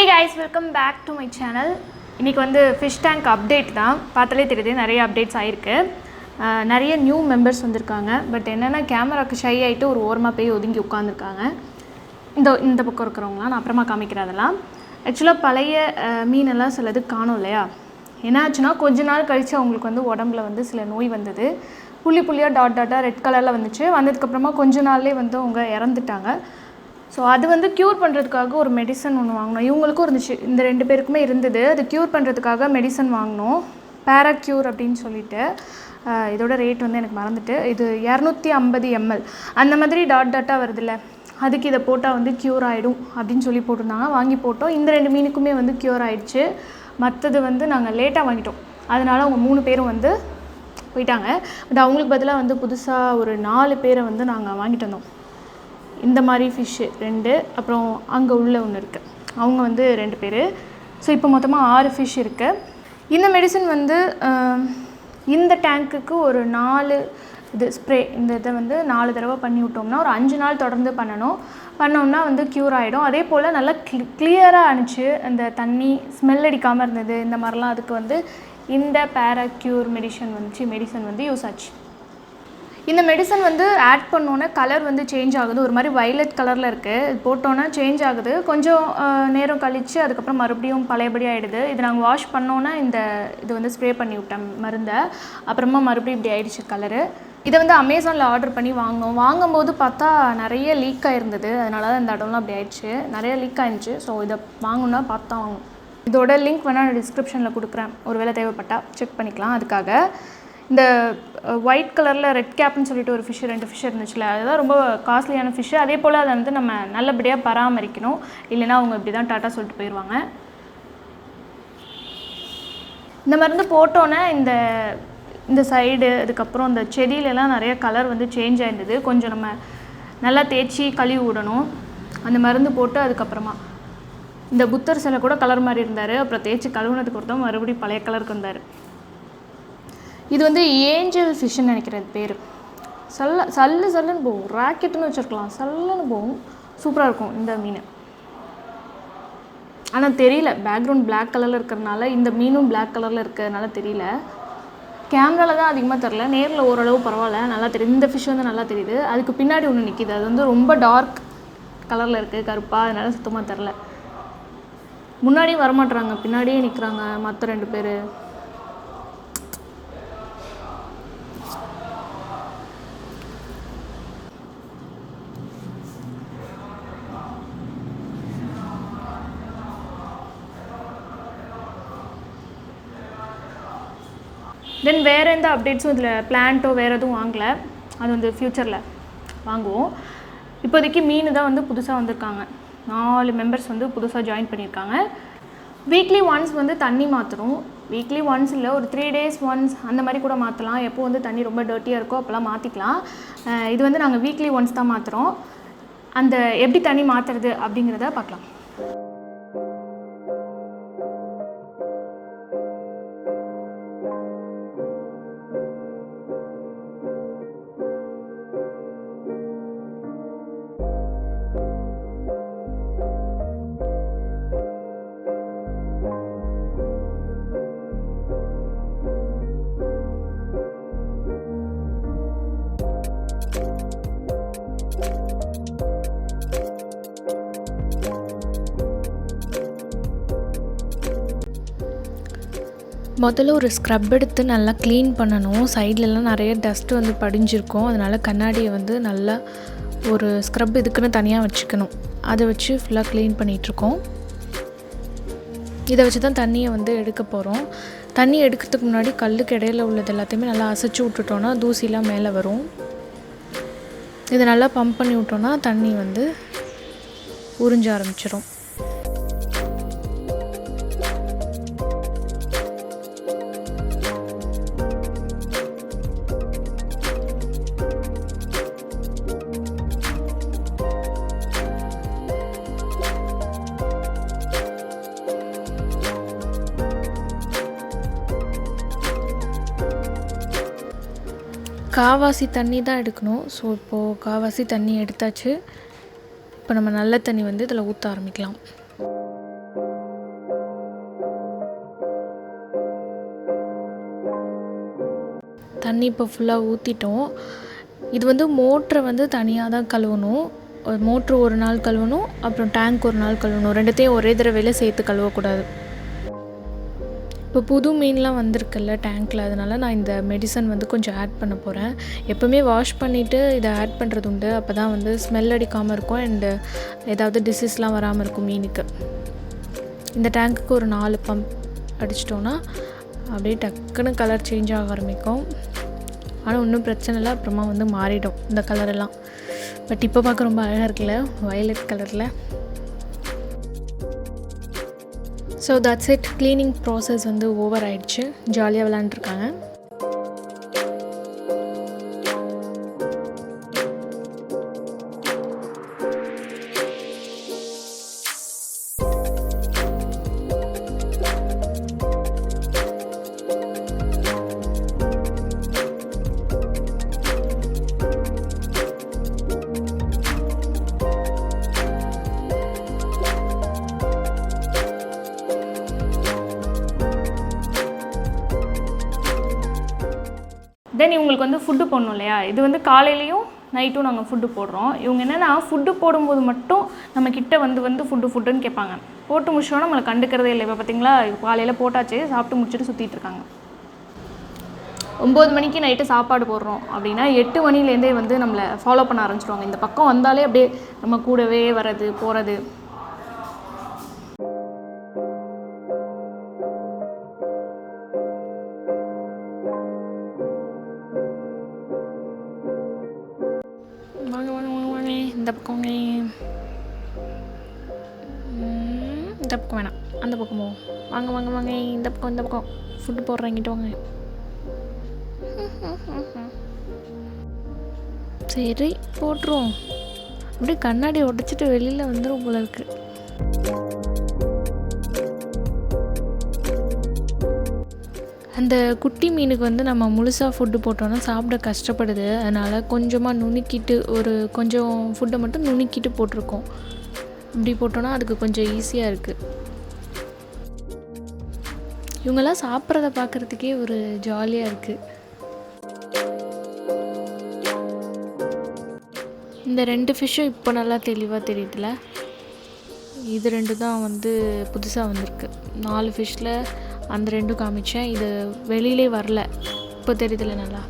Hey guys, welcome back to my channel. இன்னைக்கு வந்து fish tank update தான். பார்த்தாலே தெரியுது நிறைய அப்டேட்ஸ் ஆயிருக்கு. நிறைய நியூ மெம்பர்ஸ் வந்திருக்காங்க. பட் என்னன்னா கேமராக்கு ஷை ஆயிட்டு ஒரு ஓரமா போய் ஒதுங்கி உட்கார்ந்திருக்காங்க. இந்த பக்கம் இருக்கிறவங்கலாம் நான் அப்புறமா காமிக்கிறேன் அதெல்லாம். एक्चुअली பழைய மீனெல்லாம் சிலது காணோம் இல்லையா? என்னாச்சுன்னா கொஞ்ச நாள் கழிச்சு அவங்களுக்கு வந்து உடம்புல வந்து சில நோய் வந்தது. புள்ளி புள்ளியாக டாட்டாக ரெட் கலரில் வந்துச்சு. வந்ததுக்கப்புறமா கொஞ்ச நாள்லேயே வந்து அவங்க இறந்துட்டாங்க. ஸோ அது வந்து க்யூர் பண்ணுறதுக்காக ஒரு மெடிசன் ஒன்று வாங்கினோம். இவங்களுக்கும் இருந்துச்சு, இந்த 2 பேருக்குமே இருந்தது. அது க்யூர் பண்ணுறதுக்காக மெடிசன் வாங்கினோம், பேராக்யூர் அப்படின்னு சொல்லிட்டு. இதோட ரேட் வந்து எனக்கு மறந்துட்டு, இது 250 ml அந்த மாதிரி டாட்டாக வருதுல்ல, அதுக்கு இதை போட்டால் வந்து க்யூர் ஆகிடும் அப்படின்னு சொல்லி போட்டிருந்தாங்க. வாங்கி போட்டோம். இந்த 2 மீனுக்குமே வந்து க்யூர் ஆகிடுச்சு. மற்றது வந்து நாங்கள் லேட்டாக வாங்கிட்டோம், அதனால் அவங்க 3 பேரும் வந்து போயிட்டாங்க. பட் அவங்களுக்கு பதிலாக வந்து புதுசாக ஒரு 4 பேரை வந்து நாங்கள் வாங்கிட்டு வந்தோம். இந்த மாதிரி ஃபிஷ்ஷு 2, அப்புறம் அங்கே உள்ள ஒன்று இருக்குது, அவங்க வந்து 2 பேர். ஸோ இப்போ மொத்தமாக 6 ஃபிஷ் இருக்குது. இந்த மெடிசன் வந்து இந்த டேங்க்குக்கு ஒரு 4 இது ஸ்ப்ரே, இந்த இதை வந்து 4 தடவை பண்ணி விட்டோம்னா ஒரு 5 நாள் தொடர்ந்து பண்ணோம்னா வந்து க்யூர் ஆகிடும். அதே போல் நல்லா கிளியராக அனுச்சு, அந்த தண்ணி ஸ்மெல் அடிக்காமல் இருந்தது. இந்த மாதிரிலாம் அதுக்கு வந்து இந்த பேராக்யூர் மெடிசன் வந்து யூஸ் ஆச்சு. இந்த மெடிசன் வந்து ஆட் பண்ணோன்னே கலர் வந்து சேஞ்ச் ஆகுது, ஒரு மாதிரி வயலட் கலரில் இருக்குது. இது போட்டோன்னே சேஞ்ச் ஆகுது. கொஞ்சம் நேரம் கழித்து அதுக்கப்புறம் மறுபடியும் பழையபடி ஆகிடுது. இது நாங்கள் வாஷ் பண்ணோன்னே இது வந்து ஸ்ப்ரே பண்ணி விட்டேன் மருந்தை. அப்புறமா மறுபடியும் இப்படி ஆகிடுச்சு கலரு. இதை வந்து அமேசானில் ஆர்டர் பண்ணி வாங்கும்போது பார்த்தா நிறைய லீக் ஆகிருந்தது. அதனால தான் இந்த இடம்லாம் அப்படி ஆயிடுச்சு, நிறைய லீக் ஆகிடுச்சு. ஸோ இதை வாங்கணுன்னா பார்த்தா வாங்கணும். இதோட லிங்க் வேணால் நான் டிஸ்கிரிப்ஷனில் கொடுக்குறேன், ஒரு வேளை தேவைப்பட்டால் செக் பண்ணிக்கலாம். அதுக்காக இந்த ஒயிட் கலரில் ரெட் கேப்னு சொல்லிட்டு ஒரு ஃபிஷ்ஷு 2 ஃபிஷ் இருந்துச்சுல, அதுதான் ரொம்ப காஸ்ட்லியான ஃபிஷ்ஷு. அதே போல் அதை வந்து நம்ம நல்லபடியாக பராமரிக்கணும், இல்லைன்னா அவங்க இப்படி தான் டாட்டா சொல்லிட்டு போயிடுவாங்க. இந்த மருந்து போட்டோன்னே இந்த சைடு, அதுக்கப்புறம் இந்த செடியிலலாம் நிறைய கலர் வந்து சேஞ்ச் ஆகிருந்தது. கொஞ்சம் நம்ம நல்லா தேய்ச்சி கழுவி விடணும் அந்த மருந்து போட்டு. அதுக்கப்புறமா இந்த புத்தர் சிலை கூட கலர் மாதிரி இருந்தார். அப்புறம் தேய்ச்சி கழுவுனதுக்கு ஒருத்தவங்க மறுபடியும் பழைய கலருக்கு வந்தார். இது வந்து ஏஞ்சல் ஃபிஷ்ஷுன்னு நினைக்கிறேன் பேர். சல்லுன்னு போகும், ராக்கெட்டுன்னு வச்சுருக்கலாம், சல்லுன்னு போகும், சூப்பராக இருக்கும் இந்த மீன். ஆனால் தெரியல, பேக்ரவுண்ட் பிளாக் கலரில் இருக்கிறதுனால, இந்த மீனும் பிளாக் கலரில் இருக்கிறதுனால தெரியல. கேமராவில் தான் அதிகமாக தெரில, நேரில் ஓரளவு பரவாயில்ல, நல்லா தெரியுது. இந்த ஃபிஷ் வந்து நல்லா தெரியுது. அதுக்கு பின்னாடி ஒன்று நிற்கிது, அது வந்து ரொம்ப டார்க் கலரில் இருக்குது, கருப்பாக, அதனால சுத்தமாக தெரில. முன்னாடியும் வரமாட்டுறாங்க, பின்னாடியே நிற்கிறாங்க மற்ற 2 பேர். தென் வேறு எந்த அப்டேட்ஸும் இதில் பிளான்ட்டோ வேறு எதுவும் வாங்கலை. அது வந்து ஃப்யூச்சரில் வாங்குவோம். இப்போதைக்கு மீன் தான் வந்து புதுசாக வந்திருக்காங்க. 4 மெம்பர்ஸ் வந்து புதுசாக ஜாயின் பண்ணியிருக்காங்க. வீக்லி ஒன்ஸ் வந்து தண்ணி மாற்றணும். வீக்லி ஒன்ஸ் இல்லை, ஒரு 3 days ஒன்ஸ் அந்த மாதிரி கூட மாற்றலாம். எப்போ வந்து தண்ணி ரொம்ப டர்ட்டியாக இருக்கோ அப்போல்லாம் மாற்றிக்கலாம். இது வந்து நாங்கள் வீக்லி ஒன்ஸ் தான் மாற்றுறோம். அந்த எப்படி தண்ணி மாற்றுறது அப்படிங்கிறத பார்க்கலாம். முதல்ல ஒரு ஸ்க்ரப் எடுத்து நல்லா க்ளீன் பண்ணணும். சைட்லலாம் நிறைய டஸ்ட்டு வந்து படிஞ்சிருக்கும். அதனால் கண்ணாடியை வந்து நல்லா ஒரு ஸ்க்ரப் இதுக்குன்னு தனியாக வச்சுக்கணும். அதை வச்சு ஃபுல்லாக க்ளீன் பண்ணிகிட்ருக்கோம். இதை வச்சு தான் தண்ணியை வந்து எடுக்க போகிறோம். தண்ணி எடுக்கிறதுக்கு முன்னாடி கல்லுக்கு இடையில உள்ளது எல்லாத்தையுமே நல்லா அசைச்சு விட்டுட்டோன்னா தூசிலாம் மேலே வரும். இதை நல்லா பம்ப் பண்ணி விட்டோன்னா தண்ணி வந்து உறிஞ்ச ஆரம்பிச்சிடும். காவாசி தண்ணி தான் எடுக்கணும். ஸோ இப்போது காவாசி தண்ணி எடுத்தாச்சு. இப்போ நம்ம நல்ல தண்ணி வந்து இதில் ஊற்ற ஆரம்பிக்கலாம். தண்ணி இப்போ ஃபுல்லாக ஊற்றிட்டோம். இது வந்து மோட்டரை வந்து தனியாக தான் கழுவணும். மோட்ரு ஒரு நாள் கழுவணும், அப்புறம் டேங்க் ஒரு நாள் கழுவணும். ரெண்டுத்தையும் ஒரே தடவையில் சேர்த்து கழுவக்கூடாது. இப்போ புது மீன்லாம் வந்திருக்குல்ல டேங்க்கில், அதனால் நான் இந்த மெடிசன் வந்து கொஞ்சம் ஆட் பண்ண போகிறேன். எப்போவுமே வாஷ் பண்ணிவிட்டு இதை ஆட் பண்ணுறது உண்டு. அப்போ தான் வந்து ஸ்மெல் அடிக்காமல் இருக்கும் அண்டு ஏதாவது டிசீஸ்லாம் வராமல் இருக்கும் மீனுக்கு. இந்த டேங்க்குக்கு ஒரு 4 பம்ப் அடிச்சிட்டோன்னா அப்படியே டக்குன்னு கலர் சேஞ்ச் ஆக ஆரம்பிக்கும். ஆனால் ஒன்றும் பிரச்சனை இல்லை, அப்புறமா வந்து மாறிடும் இந்த கலரெல்லாம். பட் இப்போ பார்க்க ரொம்ப அழகாக இருக்குல்ல, வயலட் கலரில். So that's it. Cleaning process வந்து ஓவர் ஆயிடுச்சு. ஜாலியாக விளாண்டுருக்காங்க. தென் இவங்களுக்கு வந்து ஃபுட்டு போடணும் இல்லையா, இது வந்து காலையிலையும் நைட்டும் நாங்கள் ஃபுட்டு போடுறோம். இவங்க என்னென்னா ஃபுட்டு போடும்போது மட்டும் நம்ம கிட்ட வந்து ஃபுட்டுன்னு கேட்பாங்க. போட்டு முடிச்சோன்னா நம்மளை கண்டுக்கிறதே இல்லை. இப்போ பார்த்தீங்களா, காலையில் போட்டாச்சு, சாப்பிட்டு முடிச்சுட்டு சுற்றிட்டு இருக்காங்க. 9 மணிக்கு நைட்டு சாப்பாடு போடுறோம் அப்படின்னா 8 மணிலேருந்தே வந்து நம்மளை ஃபாலோ பண்ண ஆரம்பிச்சிடுவாங்க. இந்த பக்கம் வந்தாலே அப்படியே நம்ம கூடவே வர்றது போகிறது. இந்த பக்கம் இந்த பக்கம் வேணாம், அந்த பக்கமோ வாங்க இந்த பக்கம் ஃபுட்டு போடுறேங்கிட்டு வாங்க. சரி போட்டுருவோம். அப்படியே கண்ணாடி உடைச்சிட்டு வெளியில் வந்துடும் போல இருக்கு. அந்த குட்டி மீனுக்கு வந்து நம்ம முழுசாக ஃபுட்டு போட்டோன்னா சாப்பிட கஷ்டப்படுது. அதனால் கொஞ்சமாக நுணுக்கிட்டு கொஞ்சம் ஃபுட்டை மட்டும் நுணுக்கிட்டு போட்டிருக்கோம். இப்படி போட்டோன்னா அதுக்கு கொஞ்சம் ஈஸியாக இருக்குது. இவங்கெல்லாம் சாப்பிட்றத பார்க்குறதுக்கே ஒரு ஜாலியாக இருக்குது. இந்த 2 ஃபிஷ்ஷும் இப்போ நல்லா தெளிவாக தெரியுதுல. இது 2 தான் வந்து புதுசாக வந்திருக்கு. 4 ஃபிஷ்ஷில் அந்த 2 காமிச்சேன். இது வெளியிலே வரல, இப்போ தெரியுதுல நல்லா.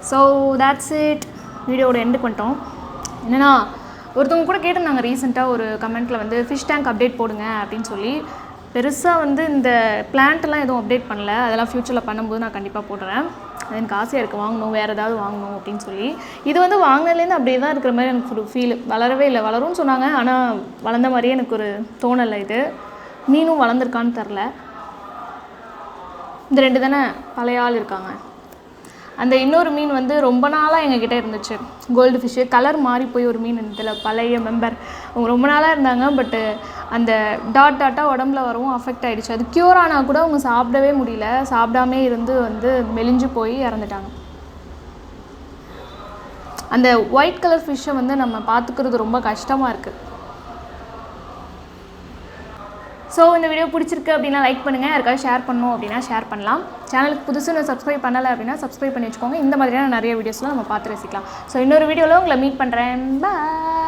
So that's it. வீடியோவோட எண்டு பண்ணிட்டோம். என்னென்னா ஒருத்தவங்க கூட கேட்டிருந்தாங்க ரீசெண்டாக ஒரு கமெண்ட்டில் வந்து ஃபிஷ் டேங்க் அப்டேட் போடுங்க அப்படின்னு சொல்லி. பெருசாக வந்து இந்த பிளான்ட்லாம் எதுவும் அப்டேட் பண்ணல. அதெல்லாம் ஃப்யூச்சரில் பண்ணும்போது நான் கண்டிப்பாக போடுறேன். அது எனக்கு ஆசையாக இருக்குது வாங்கணும், வேறு ஏதாவது வாங்கணும் அப்படின்னு சொல்லி. இது வந்து வாங்கினதுலேருந்து அப்படியே தான் இருக்கிற மாதிரி எனக்கு ஒரு ஃபீல். வளரவே இல்லை. வளரும்னு சொன்னாங்க, ஆனால் வளர்ந்த மாதிரியே எனக்கு ஒரு தோணலை. இது மீனும் வளர்ந்துருக்கான்னு தெரில. இந்த 2 தானே பழைய ஆள் இருக்காங்க. அந்த இன்னொரு மீன் வந்து ரொம்ப நாளாக எங்ககிட்ட இருந்துச்சு, கோல்டு ஃபிஷ்ஷு. கலர் மாறி போய் ஒரு மீன் இருந்ததில்ல, பழைய மெம்பர். அவங்க ரொம்ப நாளாக இருந்தாங்க. பட்டு அந்த டாட்டாக உடம்புல வரவும் அஃபெக்ட் ஆகிடுச்சு. அது க்யூர் ஆனால் கூட அவங்க சாப்பிடவே முடியல. சாப்பிடாமே இருந்து வந்து மெலிஞ்சு போய் இறந்துட்டாங்க. அந்த ஒயிட் கலர் ஃபிஷ்ஷை வந்து நம்ம பார்த்துக்கிறது ரொம்ப கஷ்டமாக இருக்குது. ஸோ இந்த வீடியோ பிடிச்சிருக்கு அப்படின்னா லைக் பண்ணுங்கள், யாருக்காவது ஷேர் பண்ணணும் அப்படின்னா ஷேர் பண்ணலாம். சேனலுக்கு புதுசு சப்ஸ்கிரைப் பண்ணலை அப்படின்னா சப்ஸ்கிரைப் பண்ணி வச்சுக்கோங்க. இந்த மாதிரியான நிறைய வீடியோஸ்லாம் நம்ம பார்த்து ரசிக்கலாம். ஸோ இன்னொரு வீடியோவில் உங்களை மீட் பண்ணுறேன். பாய்.